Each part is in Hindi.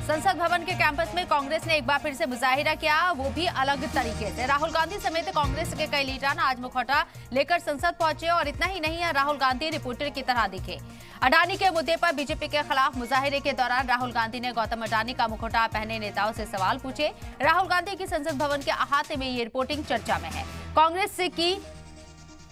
संसद भवन के कैंपस में कांग्रेस ने एक बार फिर से मुजाहिरा किया, वो भी अलग तरीके से। राहुल गांधी समेत कांग्रेस के कई लीडर आज मुखौटा लेकर संसद पहुंचे और इतना ही नहीं है, राहुल गांधी रिपोर्टर की तरह दिखे। अडानी के मुद्दे पर बीजेपी के खिलाफ मुजाहिरे के दौरान राहुल गांधी ने गौतम अडानी का मुखौटा पहने नेताओं से सवाल पूछे। राहुल गांधी की संसद भवन के अहाते में ये रिपोर्टिंग चर्चा में है। कांग्रेस की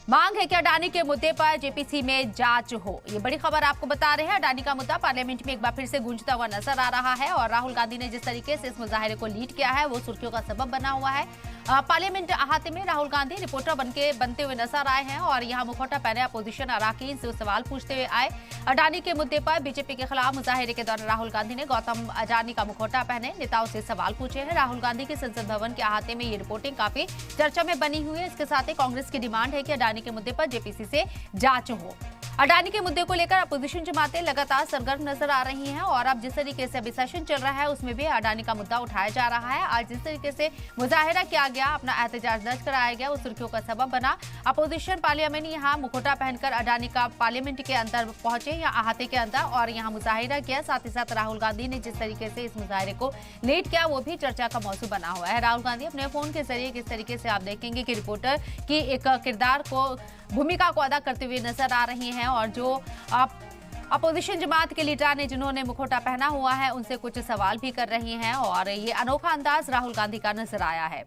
मांग है कि अडानी के मुद्दे पर जेपीसी में जांच हो। ये बड़ी खबर आपको बता रहे हैं। अडानी का मुद्दा पार्लियामेंट में एक बार फिर से गूंजता हुआ नजर आ रहा है और राहुल गांधी ने जिस तरीके से इस मुजाहिरे को लीड किया है वो सुर्खियों का सबब बना हुआ है। पार्लियामेंट अहाते में राहुल गांधी रिपोर्टर बनते हुए नजर आए हैं और यहां मुखौटा पहने अपोजिशन अराकीन से सवाल पूछते हुए आए। अडानी के मुद्दे पर बीजेपी के खिलाफ मुजाहिरे के दौरान राहुल गांधी ने गौतम अडानी का मुखौटा पहने नेताओं से सवाल पूछे हैं। राहुल गांधी के संसद भवन के अहाते में ये रिपोर्टिंग काफी चर्चा में बनी हुई है। इसके साथ ही कांग्रेस की डिमांड है कि अडानी के मुद्दे पर जेपीसी से जांच हो। अडानी के मुद्दे को लेकर अपोजिशन जमातें लगातार सरगर्म नजर आ रही हैं और अब जिस तरीके से अभी सेशन चल रहा है उसमें भी अडानी का मुद्दा उठाया जा रहा है। आज जिस तरीके से मुजाहिरा किया गया, अपना एहतजाज दर्ज कराया गया, वो सुर्खियों का सबब बना। अपोजिशन पार्लियामेंट यहाँ मुखौटा पहनकर अडानी का पार्लियामेंट के अंदर पहुंचे या अहाते के अंदर और यहाँ मुजाहिरा किया। साथ ही साथ राहुल गांधी ने जिस तरीके से इस मुजाहिरे को लीड किया वो भी चर्चा का मौजू बना हुआ है। राहुल गांधी अपने फोन के जरिए किस तरीके से आप देखेंगे कि रिपोर्टर की एक किरदार को भूमिका को अदा करते हुए नजर आ रही हैं और जो अपोजिशन जमात के लीडर ने जिन्होंने मुखौटा पहना हुआ है उनसे कुछ सवाल भी कर रही हैं और ये अनोखा अंदाज राहुल गांधी का नजर आया है।